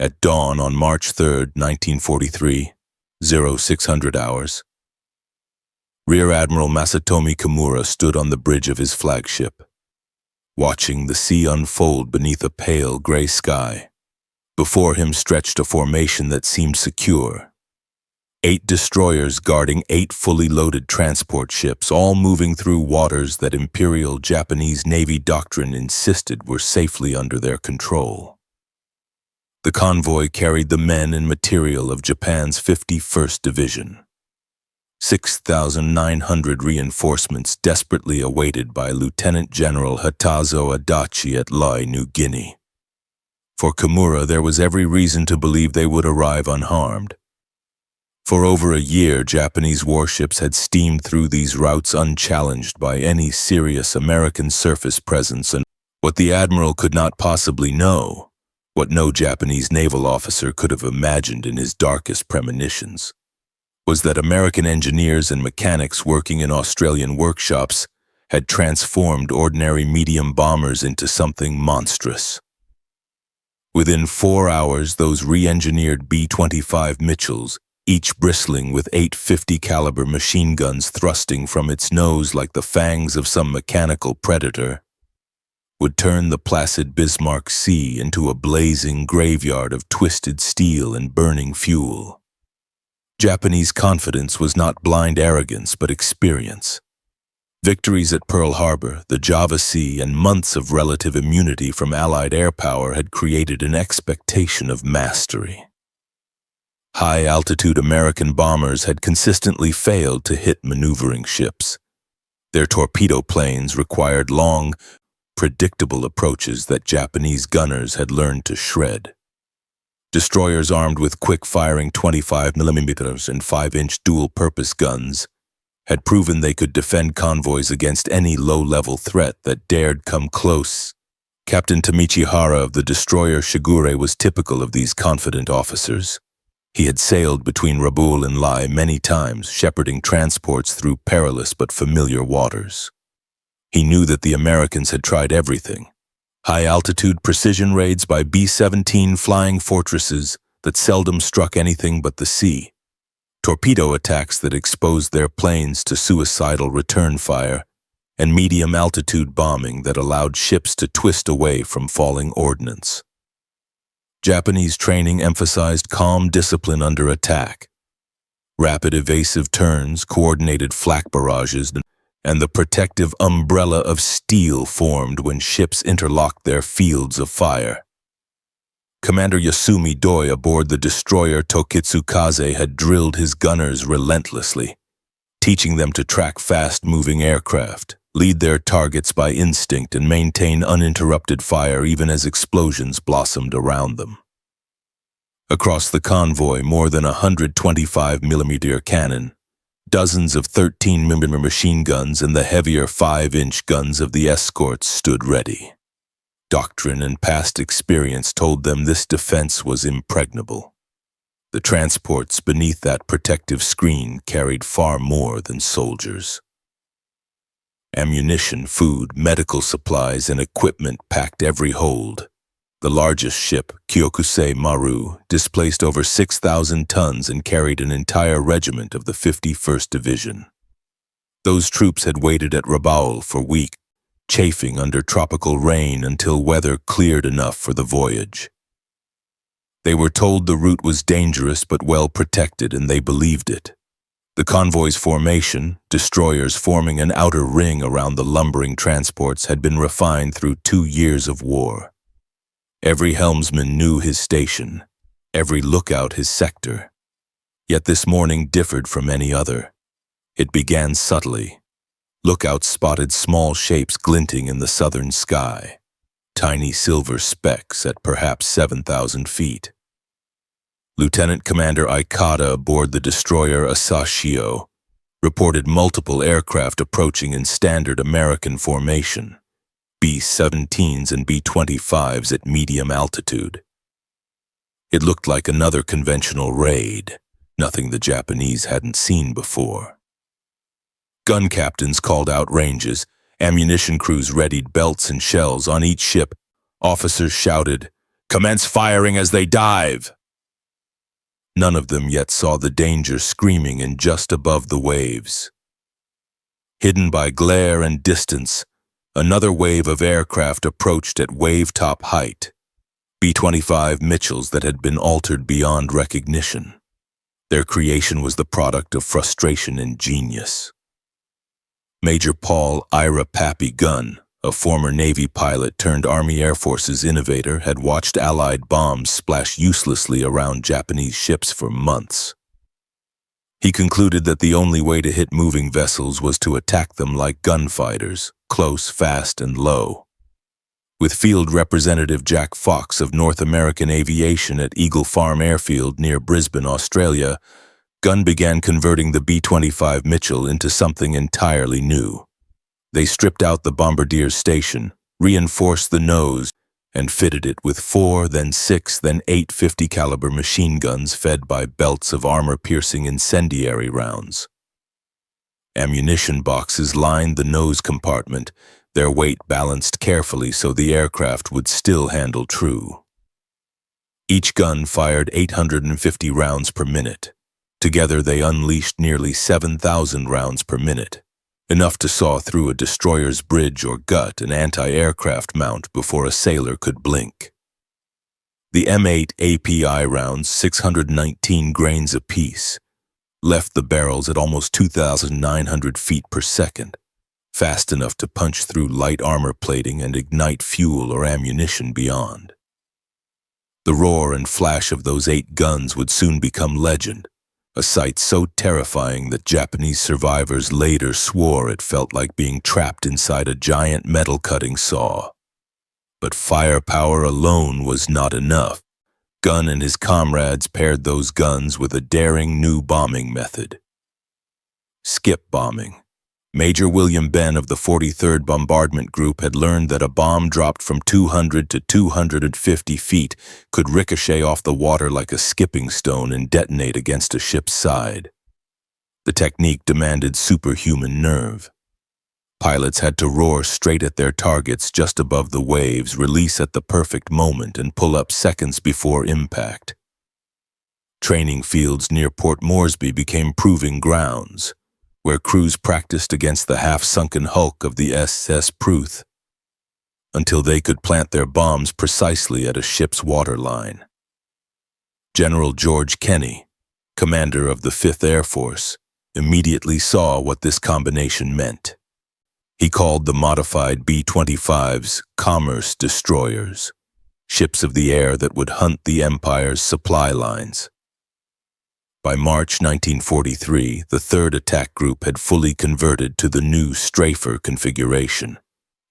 At dawn on March 3, 1943, 0600 hours, Rear Admiral Masatomi Kimura stood on the bridge of his flagship, watching the sea unfold beneath a pale gray sky. Before him stretched a formation that seemed secure. 8 destroyers guarding 8 fully loaded transport ships, all moving through waters that Imperial Japanese Navy doctrine insisted were safely under their control. The convoy carried the men and material of Japan's 51st Division. 6,900 reinforcements desperately awaited by Lieutenant General Hatazo Adachi at Lai, New Guinea. For Kimura, there was every reason to believe they would arrive unharmed. For over a year, Japanese warships had steamed through these routes unchallenged by any serious American surface presence, and what the admiral could not possibly know, what no Japanese naval officer could have imagined in his darkest premonitions, was that American engineers and mechanics working in Australian workshops had transformed ordinary medium bombers into something monstrous. Within 4 hours, those re-engineered B-25 Mitchells, each bristling with 850 caliber machine guns thrusting from its nose like the fangs of some mechanical predator, would turn the placid Bismarck Sea into a blazing graveyard of twisted steel and burning fuel. Japanese confidence was not blind arrogance, but experience. Victories at Pearl Harbor, the Java Sea, and months of relative immunity from Allied air power had created an expectation of mastery. High-altitude American bombers had consistently failed to hit maneuvering ships. Their torpedo planes required long, predictable approaches that Japanese gunners had learned to shred. Destroyers armed with quick-firing 25mm and 5-inch dual-purpose guns had proven they could defend convoys against any low-level threat that dared come close. Captain Tamichi Hara of the destroyer Shigure was typical of these confident officers. He had sailed between Rabaul and Lai many times, shepherding transports through perilous but familiar waters. He knew that the Americans had tried everything. High-altitude precision raids by B-17 flying fortresses that seldom struck anything but the sea. Torpedo attacks that exposed their planes to suicidal return fire, and medium-altitude bombing that allowed ships to twist away from falling ordnance. Japanese training emphasized calm discipline under attack. Rapid evasive turns, coordinated flak barrages, and the protective umbrella of steel formed when ships interlocked their fields of fire. Commander Yasumi Doi aboard the destroyer Tokitsukaze had drilled his gunners relentlessly, teaching them to track fast-moving aircraft, lead their targets by instinct, and maintain uninterrupted fire even as explosions blossomed around them. Across the convoy, more than 125mm cannon, dozens of 13mm machine guns, and the heavier 5-inch guns of the escorts stood ready. Doctrine and past experience told them this defense was impregnable. The transports beneath that protective screen carried far more than soldiers. Ammunition, food, medical supplies, and equipment packed every hold. The largest ship, Kyokusei Maru, displaced over 6,000 tons and carried an entire regiment of the 51st Division. Those troops had waited at Rabaul for weeks, chafing under tropical rain until weather cleared enough for the voyage. They were told the route was dangerous but well protected, and they believed it. The convoy's formation, destroyers forming an outer ring around the lumbering transports, had been refined through 2 years of war. Every helmsman knew his station, every lookout his sector. Yet this morning differed from any other. It began subtly. Lookouts spotted small shapes glinting in the southern sky, tiny silver specks at perhaps 7,000 feet. Lieutenant Commander Aikata aboard the destroyer Asashio reported multiple aircraft approaching in standard American formation, B-17s and B-25's at medium altitude. It looked like another conventional raid, nothing the Japanese hadn't seen before. Gun captains called out ranges, ammunition crews readied belts and shells on each ship. Officers shouted, Commence firing as they dive! None of them yet saw the danger screaming in just above the waves. Hidden by glare and distance, another wave of aircraft approached at wave-top height. B-25 Mitchells that had been altered beyond recognition. Their creation was the product of frustration and genius. Major Paul Ira Pappy Gunn, a former Navy pilot turned Army Air Force's innovator, had watched Allied bombs splash uselessly around Japanese ships for months. He concluded that the only way to hit moving vessels was to attack them like gunfighters, close, fast, and low. With Field Representative Jack Fox of North American Aviation at Eagle Farm Airfield near Brisbane, Australia, Gunn began converting the B-25 Mitchell into something entirely new. They stripped out the bombardier's station, reinforced the nose, and fitted it with 4, then 6, then 8 50-caliber machine guns fed by belts of armor-piercing incendiary rounds. Ammunition boxes lined the nose compartment, their weight balanced carefully so the aircraft would still handle true. Each gun fired 850 rounds per minute. Together they unleashed nearly 7,000 rounds per minute, enough to saw through a destroyer's bridge or gut an anti-aircraft mount before a sailor could blink. The M8 API rounds, 619 grains apiece, left the barrels at almost 2,900 feet per second, fast enough to punch through light armor plating and ignite fuel or ammunition beyond. The roar and flash of those 8 guns would soon become legend, a sight so terrifying that Japanese survivors later swore it felt like being trapped inside a giant metal-cutting saw. But firepower alone was not enough. Gunn and his comrades paired those guns with a daring new bombing method. Skip bombing. Major William Benn of the 43rd Bombardment Group had learned that a bomb dropped from 200 to 250 feet could ricochet off the water like a skipping stone and detonate against a ship's side. The technique demanded superhuman nerve. Pilots had to roar straight at their targets just above the waves, release at the perfect moment, and pull up seconds before impact. Training fields near Port Moresby became proving grounds, where crews practiced against the half-sunken hulk of the SS Pruth, until they could plant their bombs precisely at a ship's waterline. General George Kenney, commander of the 5th Air Force, immediately saw what this combination meant. He called the modified B-25's commerce destroyers, ships of the air that would hunt the Empire's supply lines. By March 1943, the 3rd Attack Group had fully converted to the new Strafer configuration,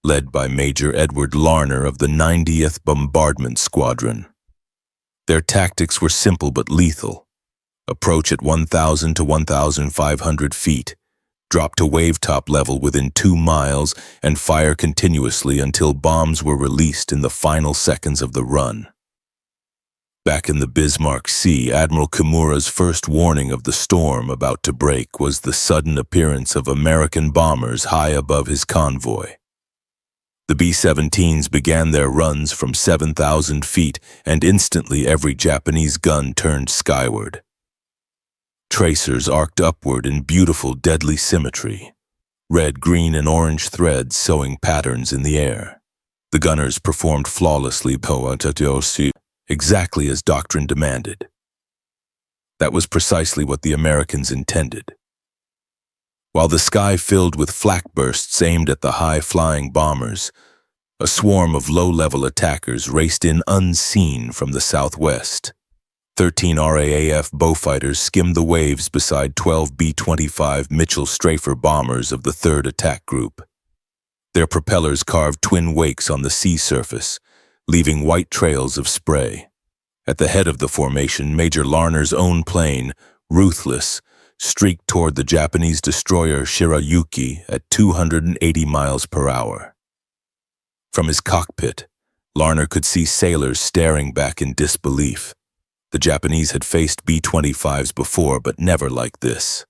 led by Major Edward Larner of the 90th Bombardment Squadron. Their tactics were simple but lethal. Approach at 1,000 to 1,500 feet, drop to wave-top level within 2 miles, and fire continuously until bombs were released in the final seconds of the run. Back in the Bismarck Sea, Admiral Kimura's first warning of the storm about to break was the sudden appearance of American bombers high above his convoy. The B-17s began their runs from 7,000 feet, and instantly every Japanese gun turned skyward. Tracers arced upward in beautiful, deadly symmetry, red, green, and orange threads sewing patterns in the air. The gunners performed flawlessly, exactly as doctrine demanded. That was precisely what the Americans intended. While the sky filled with flak bursts aimed at the high-flying bombers, a swarm of low-level attackers raced in unseen from the southwest. 13 RAAF Beaufighters skimmed the waves beside 12 B-25 Mitchell Strafer bombers of the 3rd Attack Group. Their propellers carved twin wakes on the sea surface, leaving white trails of spray. At the head of the formation, Major Larner's own plane, Ruthless, streaked toward the Japanese destroyer Shirayuki at 280 miles per hour. From his cockpit, Larner could see sailors staring back in disbelief. The Japanese had faced B-25's before, but never like this.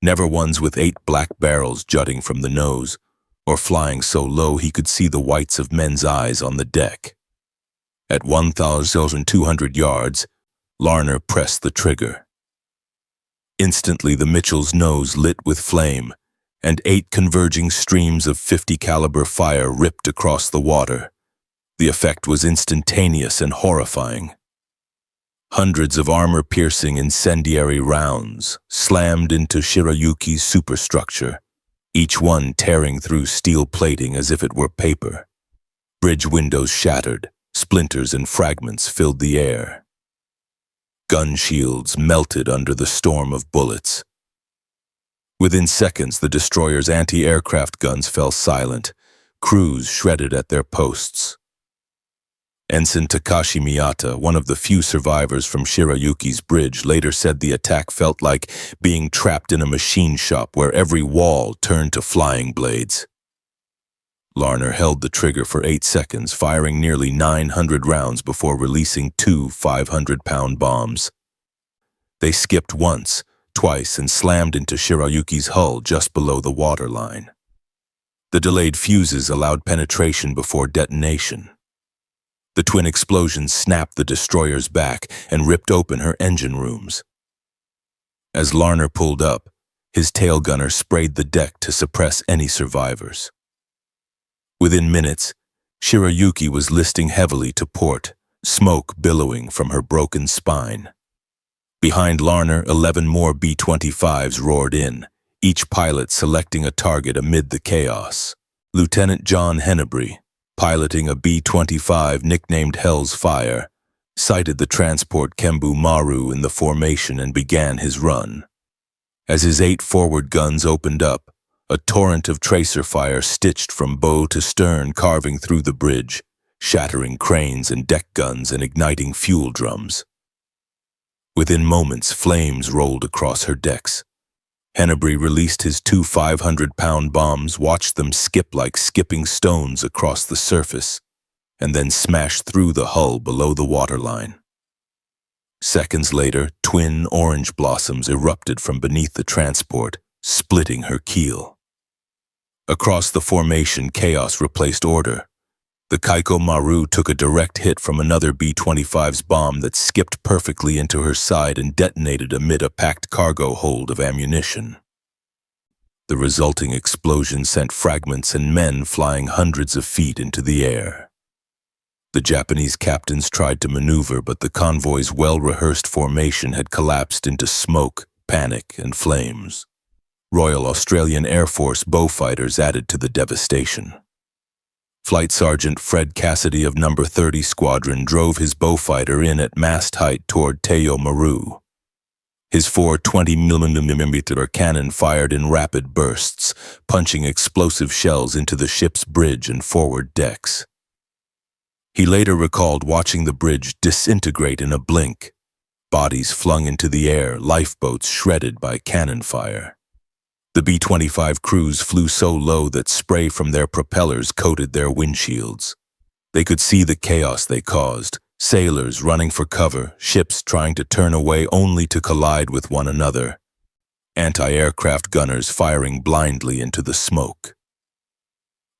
Never ones with 8 black barrels jutting from the nose, or flying so low he could see the whites of men's eyes on the deck. At 1,200 yards, Larner pressed the trigger. Instantly, the Mitchell's nose lit with flame, and 8 converging streams of 50 caliber fire ripped across the water. The effect was instantaneous and horrifying. Hundreds of armor-piercing incendiary rounds slammed into Shirayuki's superstructure, each one tearing through steel plating as if it were paper. Bridge windows shattered, splinters and fragments filled the air. Gun shields melted under the storm of bullets. Within seconds, the destroyer's anti-aircraft guns fell silent, crews shredded at their posts. Ensign Takashi Miyata, one of the few survivors from Shirayuki's bridge, later said the attack felt like being trapped in a machine shop where every wall turned to flying blades. Larner held the trigger for 8 seconds, firing nearly 900 rounds before releasing 2 500-pound bombs. They skipped once, twice, and slammed into Shirayuki's hull just below the waterline. The delayed fuses allowed penetration before detonation. The twin explosions snapped the destroyer's back and ripped open her engine rooms. As Larner pulled up, his tail gunner sprayed the deck to suppress any survivors. Within minutes, Shirayuki was listing heavily to port, smoke billowing from her broken spine. Behind Larner, 11 more B-25's roared in, each pilot selecting a target amid the chaos. Lieutenant John Hennebrey, piloting a B-25 nicknamed Hell's Fire, sighted the transport Kembu Maru in the formation and began his run. As his 8 forward guns opened up, a torrent of tracer fire stitched from bow to stern, carving through the bridge, shattering cranes and deck guns and igniting fuel drums. Within moments, flames rolled across her decks. Hennebrey released his 2 500-pound bombs, watched them skip like skipping stones across the surface, and then smashed through the hull below the waterline. Seconds later, twin orange blossoms erupted from beneath the transport, splitting her keel. Across the formation, chaos replaced order. The Kaiko Maru took a direct hit from another B-25's bomb that skipped perfectly into her side and detonated amid a packed cargo hold of ammunition. The resulting explosion sent fragments and men flying hundreds of feet into the air. The Japanese captains tried to maneuver, but the convoy's well-rehearsed formation had collapsed into smoke, panic, and flames. Royal Australian Air Force Beaufighters added to the devastation. Flight Sergeant Fred Cassidy of No. 30 Squadron drove his Beaufighter in at mast height toward Teo Maru. His 4 20mm cannon fired in rapid bursts, punching explosive shells into the ship's bridge and forward decks. He later recalled watching the bridge disintegrate in a blink, bodies flung into the air, lifeboats shredded by cannon fire. The B-25 crews flew so low that spray from their propellers coated their windshields. They could see the chaos they caused, sailors running for cover, ships trying to turn away only to collide with one another, anti-aircraft gunners firing blindly into the smoke.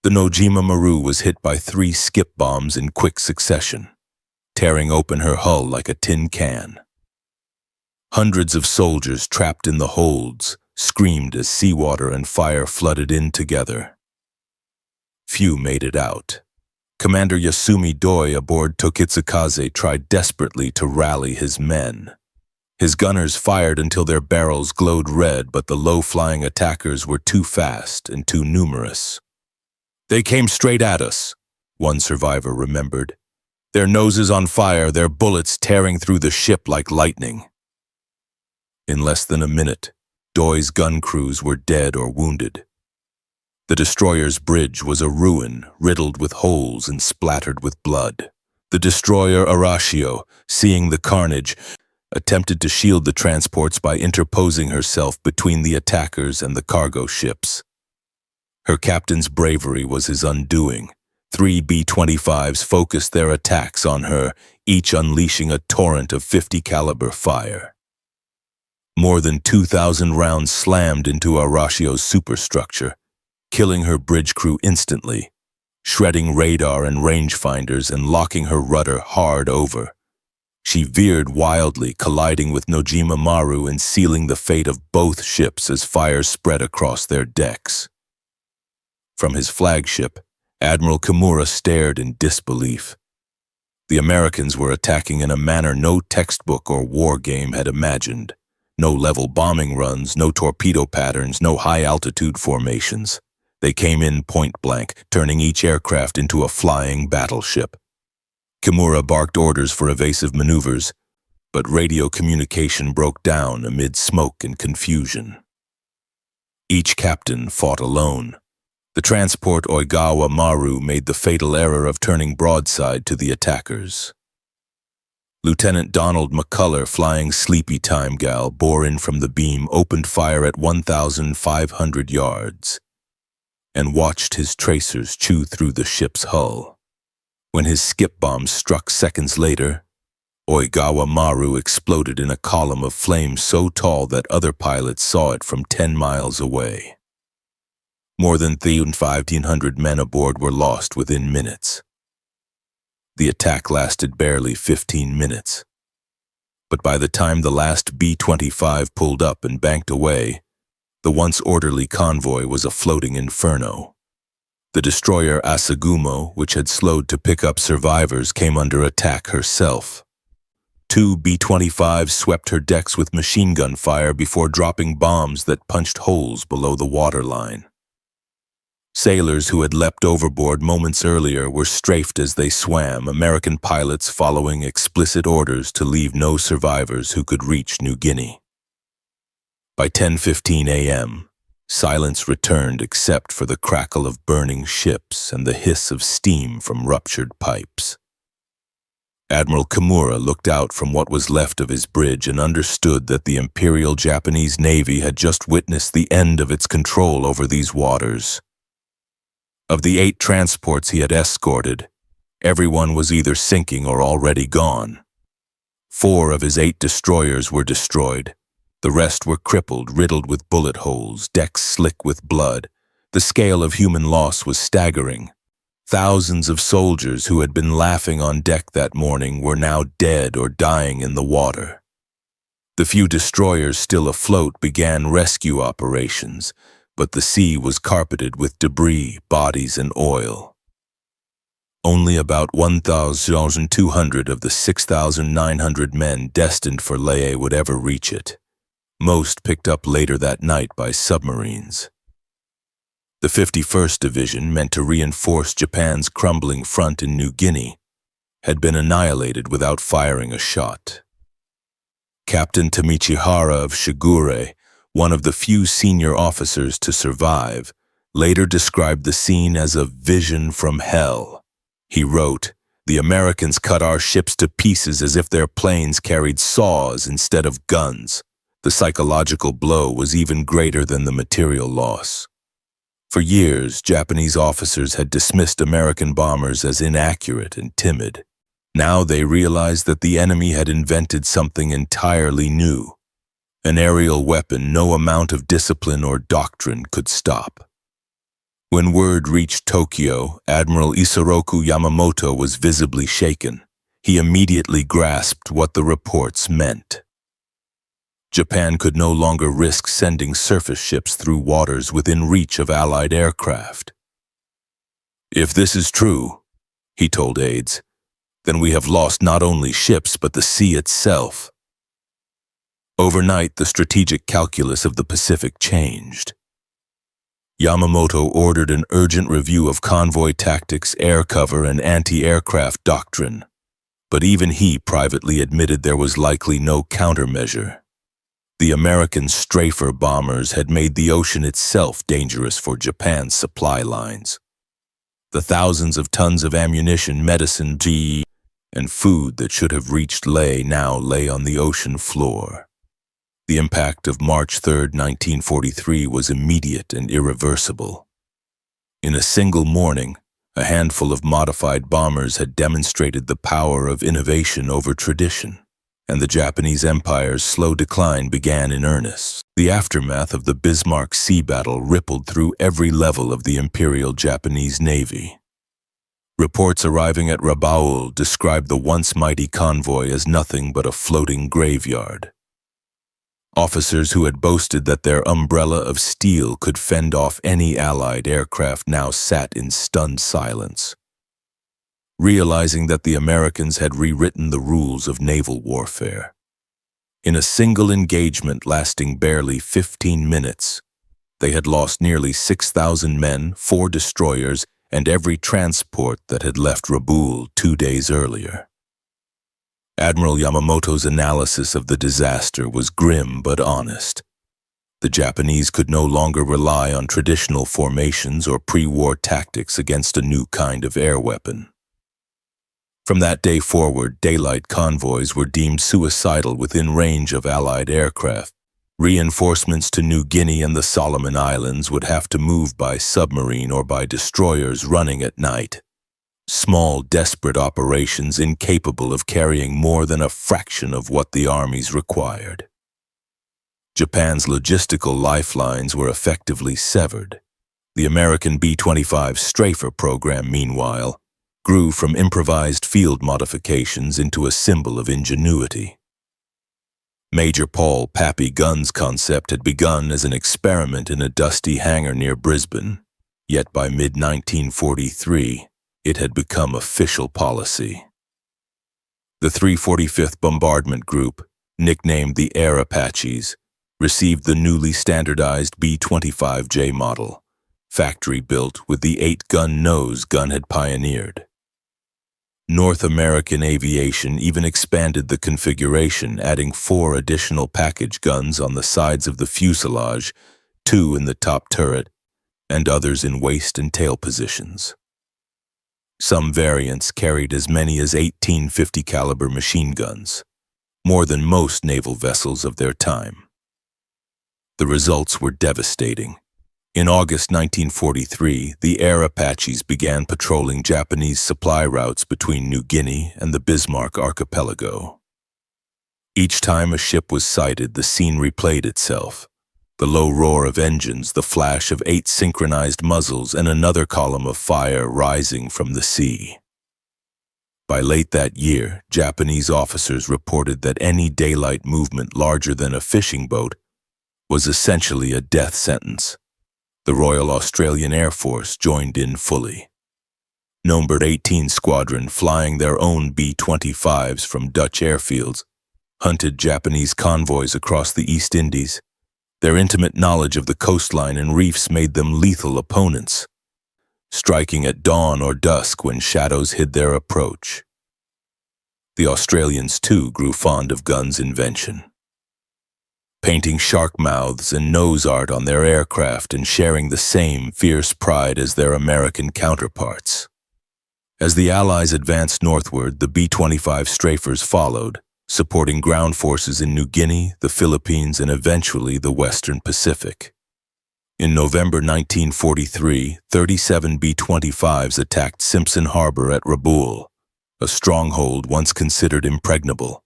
The Nojima Maru was hit by 3 skip bombs in quick succession, tearing open her hull like a tin can. Hundreds of soldiers trapped in the holds screamed as seawater and fire flooded in together. Few made it out. Commander Yasumi Doi aboard Tokitsukaze tried desperately to rally his men. His gunners fired until their barrels glowed red, but the low-flying attackers were too fast and too numerous. "They came straight at us," one survivor remembered. "Their noses on fire, their bullets tearing through the ship like lightning." In less than a minute, Doi's gun crews were dead or wounded. The destroyer's bridge was a ruin, riddled with holes and splattered with blood. The destroyer Arashio, seeing the carnage, attempted to shield the transports by interposing herself between the attackers and the cargo ships. Her captain's bravery was his undoing. 3 B-25's focused their attacks on her, each unleashing a torrent of 50 caliber fire. More than 2,000 rounds slammed into Arashio's superstructure, killing her bridge crew instantly. shredding radar and rangefinders and locking her rudder hard over. She veered wildly, colliding with Nojima Maru and sealing the fate of both ships as fire spread across their decks. From his flagship, Admiral Kimura stared in disbelief. The Americans were attacking in a manner no textbook or war game had imagined. No level bombing runs, no torpedo patterns, no high-altitude formations. They came in point-blank, turning each aircraft into a flying battleship. Kimura barked orders for evasive maneuvers, but radio communication broke down amid smoke and confusion. Each captain fought alone. The transport Oigawa Maru made the fatal error of turning broadside to the attackers. Lieutenant Donald McCullough, flying Sleepy Time Gal, bore in from the beam, opened fire at 1,500 yards, and watched his tracers chew through the ship's hull. When his skip bomb struck seconds later, Oigawa Maru exploded in a column of flame so tall that other pilots saw it from 10 miles away. More than 1,500 men aboard were lost within minutes. The attack lasted barely 15 minutes. But by the time the last B-25 pulled up and banked away, the once orderly convoy was a floating inferno. The destroyer Asagumo, which had slowed to pick up survivors, came under attack herself. 2 B-25s swept her decks with machine gun fire before dropping bombs that punched holes below the waterline. Sailors who had leapt overboard moments earlier were strafed as they swam, American pilots following explicit orders to leave no survivors who could reach New Guinea. By 10:15 a.m., silence returned except for the crackle of burning ships and the hiss of steam from ruptured pipes. Admiral Kimura looked out from what was left of his bridge and understood that the Imperial Japanese Navy had just witnessed the end of its control over these waters. Of the 8 transports he had escorted, everyone was either sinking or already gone. 4 of his 8 destroyers were destroyed. The rest were crippled, riddled with bullet holes, decks slick with blood. The scale of human loss was staggering. Thousands of soldiers who had been laughing on deck that morning were now dead or dying in the water. The few destroyers still afloat began rescue operations, but the sea was carpeted with debris, bodies, and oil. Only about 1,200 of the 6,900 men destined for Lae would ever reach it. Most picked up later that night by submarines. The 51st Division, meant to reinforce Japan's crumbling front in New Guinea, had been annihilated without firing a shot. Captain Tamichihara of Shigure, one of the few senior officers to survive, later described the scene as a vision from hell. He wrote, "The Americans cut our ships to pieces as if their planes carried saws instead of guns. The psychological blow was even greater than the material loss." For years, Japanese officers had dismissed American bombers as inaccurate and timid. Now they realized that the enemy had invented something entirely new. An aerial weapon no amount of discipline or doctrine could stop. When word reached Tokyo, Admiral Isoroku Yamamoto was visibly shaken. He immediately grasped what the reports meant. Japan could no longer risk sending surface ships through waters within reach of Allied aircraft. "If this is true," he told aides, "then we have lost not only ships but the sea itself." Overnight, the strategic calculus of the Pacific changed. Yamamoto ordered an urgent review of convoy tactics, air cover, and anti-aircraft doctrine, but even he privately admitted there was likely no countermeasure. The American strafer bombers had made the ocean itself dangerous for Japan's supply lines. The thousands of tons of ammunition, medicine, and food that should have reached Lae now lay on the ocean floor. The impact of March 3, 1943 was immediate and irreversible. In a single morning, a handful of modified bombers had demonstrated the power of innovation over tradition, and the Japanese Empire's slow decline began in earnest. The aftermath of the Bismarck Sea battle rippled through every level of the Imperial Japanese Navy. Reports arriving at Rabaul described the once mighty convoy as nothing but a floating graveyard. Officers who had boasted that their umbrella of steel could fend off any Allied aircraft now sat in stunned silence, realizing that the Americans had rewritten the rules of naval warfare. In a single engagement lasting barely 15 minutes, they had lost nearly 6,000 men, 4 destroyers, and every transport that had left Rabaul 2 days earlier. Admiral Yamamoto's analysis of the disaster was grim but honest. The Japanese could no longer rely on traditional formations or pre-war tactics against a new kind of air weapon. From that day forward, daylight convoys were deemed suicidal within range of Allied aircraft. Reinforcements to New Guinea and the Solomon Islands would have to move by submarine or by destroyers running at night. Small, desperate operations incapable of carrying more than a fraction of what the armies required. Japan's logistical lifelines were effectively severed. The American B-25 Strafer program, meanwhile, grew from improvised field modifications into a symbol of ingenuity. Major Paul Pappy Gunn's concept had begun as an experiment in a dusty hangar near Brisbane, yet by mid-1943, it had become official policy. The 345th Bombardment Group, nicknamed the Air Apaches, received the newly standardized B-25J model, factory-built with the 8-gun nose Gunn had pioneered. North American Aviation even expanded the configuration, adding 4 additional package guns on the sides of the fuselage, 2 in the top turret, and others in waist and tail positions. Some variants carried as many as 18 50 caliber machine guns, more than most naval vessels of their time. The results were devastating. In August 1943, the Air Apaches began patrolling Japanese supply routes between New Guinea and the Bismarck Archipelago. Each time a ship was sighted, the scene replayed itself. The low roar of engines, the flash of 8 synchronized muzzles, and another column of fire rising from the sea. By late that year, Japanese officers reported that any daylight movement larger than a fishing boat was essentially a death sentence. The Royal Australian Air Force joined in fully. Numbered 18 Squadron, flying their own B-25's from Dutch airfields, hunted Japanese convoys across the East Indies. Their intimate knowledge of the coastline and reefs made them lethal opponents, striking at dawn or dusk when shadows hid their approach. The Australians, too, grew fond of Gunn's invention, painting shark mouths and nose art on their aircraft and sharing the same fierce pride as their American counterparts. As the Allies advanced northward, the B-25 Strafers followed, supporting ground forces in New Guinea, the Philippines, and eventually the Western Pacific. In November 1943, 37 B-25's attacked Simpson Harbor at Rabaul, a stronghold once considered impregnable.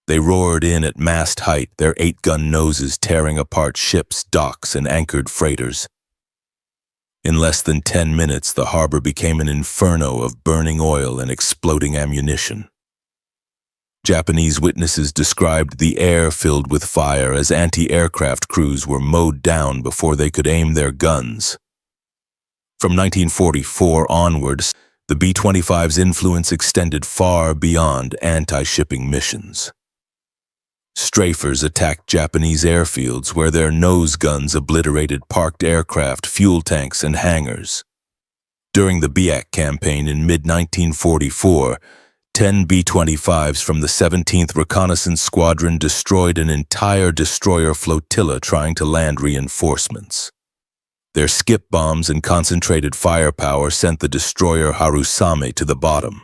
They roared in at mast height, their 8-gun noses tearing apart ships, docks, and anchored freighters. In less than 10 minutes, the harbor became an inferno of burning oil and exploding ammunition. Japanese witnesses described the air filled with fire as anti-aircraft crews were mowed down before they could aim their guns. From 1944 onwards, the B-25's influence extended far beyond anti-shipping missions. Strafers attacked Japanese airfields where their nose guns obliterated parked aircraft, fuel tanks, and hangars. During the Biak campaign in mid-1944, 10 B-25's from the 17th Reconnaissance Squadron destroyed an entire destroyer flotilla trying to land reinforcements. Their skip bombs and concentrated firepower sent the destroyer Harusame to the bottom,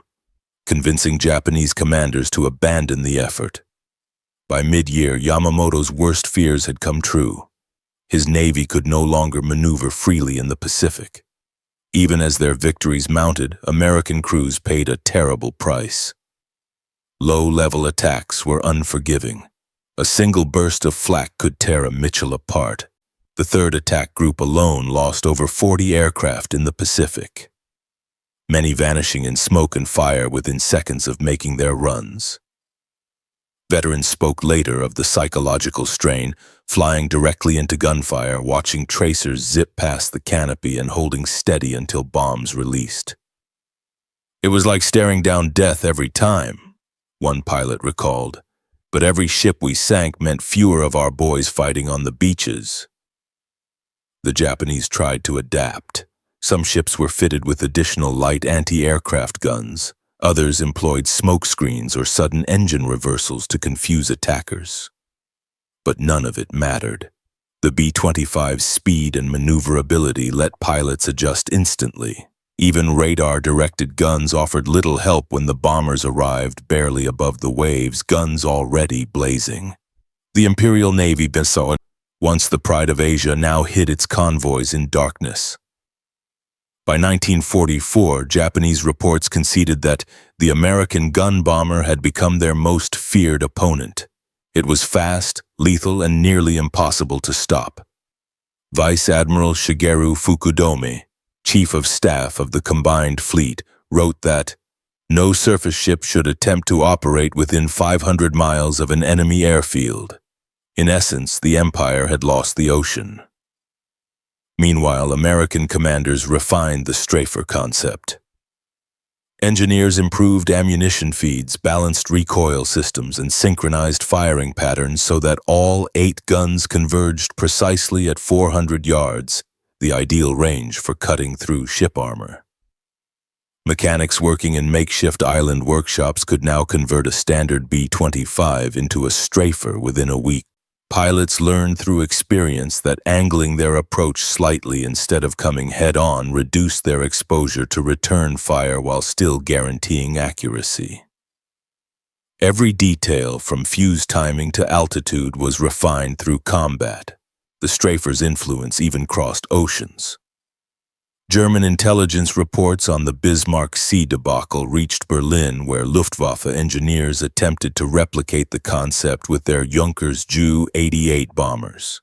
convincing Japanese commanders to abandon the effort. By mid-year, Yamamoto's worst fears had come true. His navy could no longer maneuver freely in the Pacific. Even as their victories mounted, American crews paid a terrible price. Low-level attacks were unforgiving. A single burst of flak could tear a Mitchell apart. The 3rd Attack Group alone lost over 40 aircraft in the Pacific. many vanishing in smoke and fire within seconds of making their runs. Veterans spoke later of the psychological strain, flying directly into gunfire, watching tracers zip past the canopy and holding steady until bombs released. "It was like staring down death every time," one pilot recalled, "but every ship we sank meant fewer of our boys fighting on the beaches." The Japanese tried to adapt. Some ships were fitted with additional light anti-aircraft guns. Others employed smoke screens or sudden engine reversals to confuse attackers. But none of it mattered. The B-25's speed and maneuverability let pilots adjust instantly. Even radar-directed guns offered little help when the bombers arrived barely above the waves, guns already blazing. The Imperial Navy saw it. Once the Pride of Asia now hid its convoys in darkness. By 1944, Japanese reports conceded that the American gun bomber had become their most feared opponent. It was fast, lethal, and nearly impossible to stop. Vice Admiral Shigeru Fukudome, Chief of Staff of the Combined Fleet, wrote that no surface ship should attempt to operate within 500 miles of an enemy airfield. In essence, the Empire had lost the ocean. Meanwhile, American commanders refined the strafer concept. Engineers improved ammunition feeds, balanced recoil systems, and synchronized firing patterns so that all 8 guns converged precisely at 400 yards, the ideal range for cutting through ship armor. Mechanics working in makeshift island workshops could now convert a standard B-25 into a strafer within a week. Pilots learned through experience that angling their approach slightly instead of coming head-on reduced their exposure to return fire while still guaranteeing accuracy. Every detail, from fuse timing to altitude, was refined through combat. The strafer's influence even crossed oceans. German intelligence reports on the Bismarck Sea debacle reached Berlin, where Luftwaffe engineers attempted to replicate the concept with their Junkers Ju-88 bombers.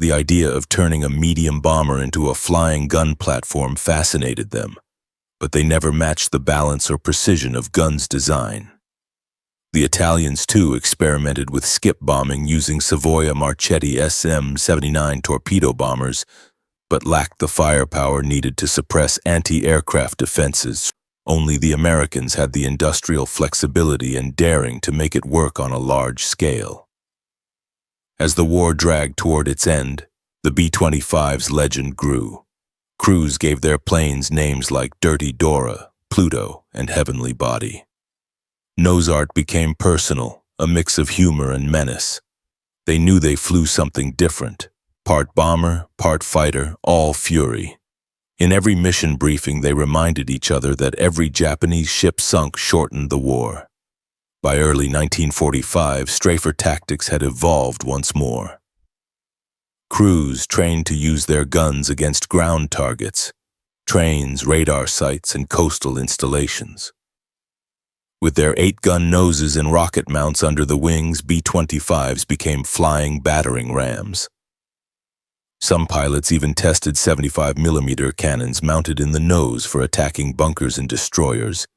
The idea of turning a medium bomber into a flying gun platform fascinated them, but they never matched the balance or precision of guns' design. The Italians, too, experimented with skip bombing using Savoia Marchetti SM-79 torpedo bombers, but lacked the firepower needed to suppress anti-aircraft defenses. Only the Americans had the industrial flexibility and daring to make it work on a large scale. As the war dragged toward its end, the B-25's legend grew. Crews gave their planes names like Dirty Dora, Pluto, and Heavenly Body. Nose art became personal, a mix of humor and menace. They knew they flew something different. Part bomber, part fighter, all fury. In every mission briefing, they reminded each other that every Japanese ship sunk shortened the war. By early 1945, strafer tactics had evolved once more. Crews trained to use their guns against ground targets, trains, radar sites, and coastal installations. With their 8-gun noses and rocket mounts under the wings, B-25's became flying battering rams. Some pilots even tested 75mm cannons mounted in the nose for attacking bunkers and destroyers,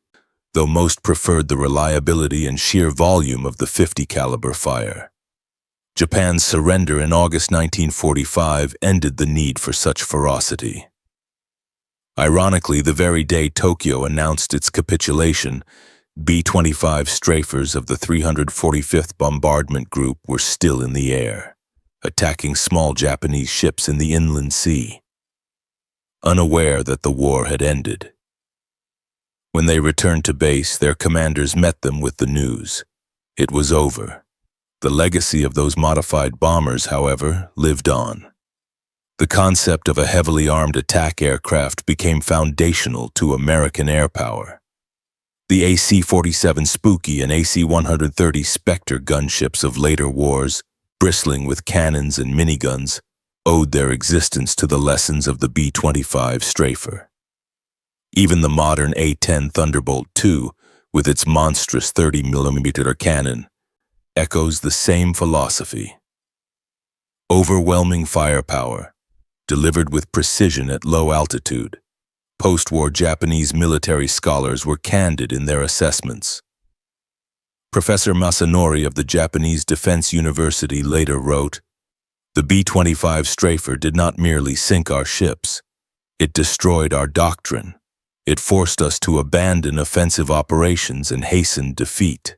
though most preferred the reliability and sheer volume of the .50 caliber fire. Japan's surrender in August 1945 ended the need for such ferocity. Ironically, the very day Tokyo announced its capitulation, B-25 strafers of the 345th Bombardment Group were still in the air, attacking small Japanese ships in the inland sea, unaware that the war had ended. When they returned to base, their commanders met them with the news. It was over. The legacy of those modified bombers, however, lived on. The concept of a heavily armed attack aircraft became foundational to American air power. The AC-47 Spooky and AC-130 Spectre gunships of later wars, bristling with cannons and miniguns, owed their existence to the lessons of the B-25 strafer. Even the modern A-10 Thunderbolt II, with its monstrous 30mm cannon, echoes the same philosophy. Overwhelming firepower, delivered with precision at low altitude, Post-war Japanese military scholars were candid in their assessments. Professor Masanori of the Japanese Defense University later wrote, "The B-25 strafer did not merely sink our ships. It destroyed our doctrine. It forced us to abandon offensive operations and hasten defeat."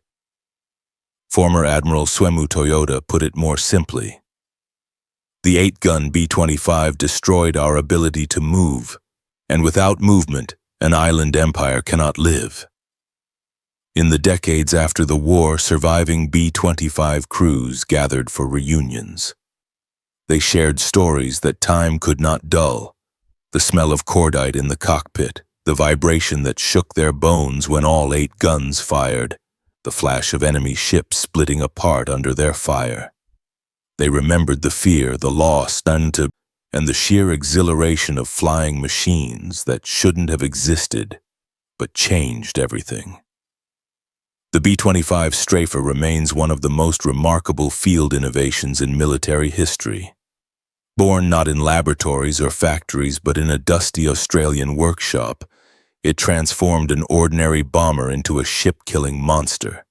Former Admiral Suemu Toyota put it more simply. "The 8-gun B-25 destroyed our ability to move, and without movement, an island empire cannot live." In the decades after the war, surviving B-25 crews gathered for reunions. They shared stories that time could not dull: the smell of cordite in the cockpit, the vibration that shook their bones when all 8 guns fired, the flash of enemy ships splitting apart under their fire. They remembered the fear, the loss, and the sheer exhilaration of flying machines that shouldn't have existed, but changed everything. The B-25 strafer remains one of the most remarkable field innovations in military history. Born not in laboratories or factories but in a dusty Australian workshop, it transformed an ordinary bomber into a ship-killing monster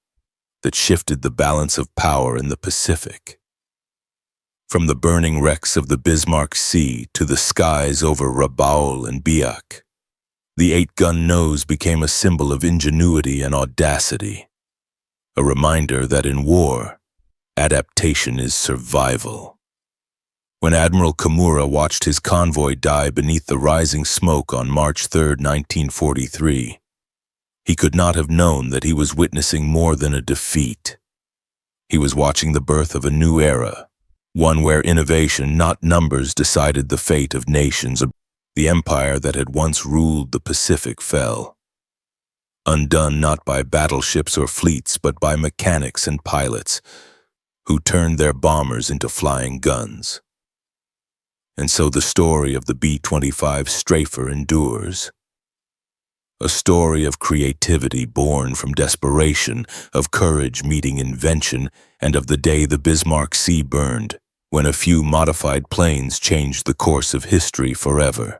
that shifted the balance of power in the Pacific. From the burning wrecks of the Bismarck Sea to the skies over Rabaul and Biak, the 8-gun nose became a symbol of ingenuity and audacity, a reminder that in war, adaptation is survival. When Admiral Kimura watched his convoy die beneath the rising smoke on March 3, 1943, he could not have known that he was witnessing more than a defeat. He was watching the birth of a new era, one where innovation, not numbers, decided the fate of nations. The empire that had once ruled the Pacific fell, undone not by battleships or fleets but by mechanics and pilots who turned their bombers into flying guns. And so the story of the B-25 strafer endures. A story of creativity born from desperation, of courage meeting invention, and of the day the Bismarck Sea burned, when a few modified planes changed the course of history forever.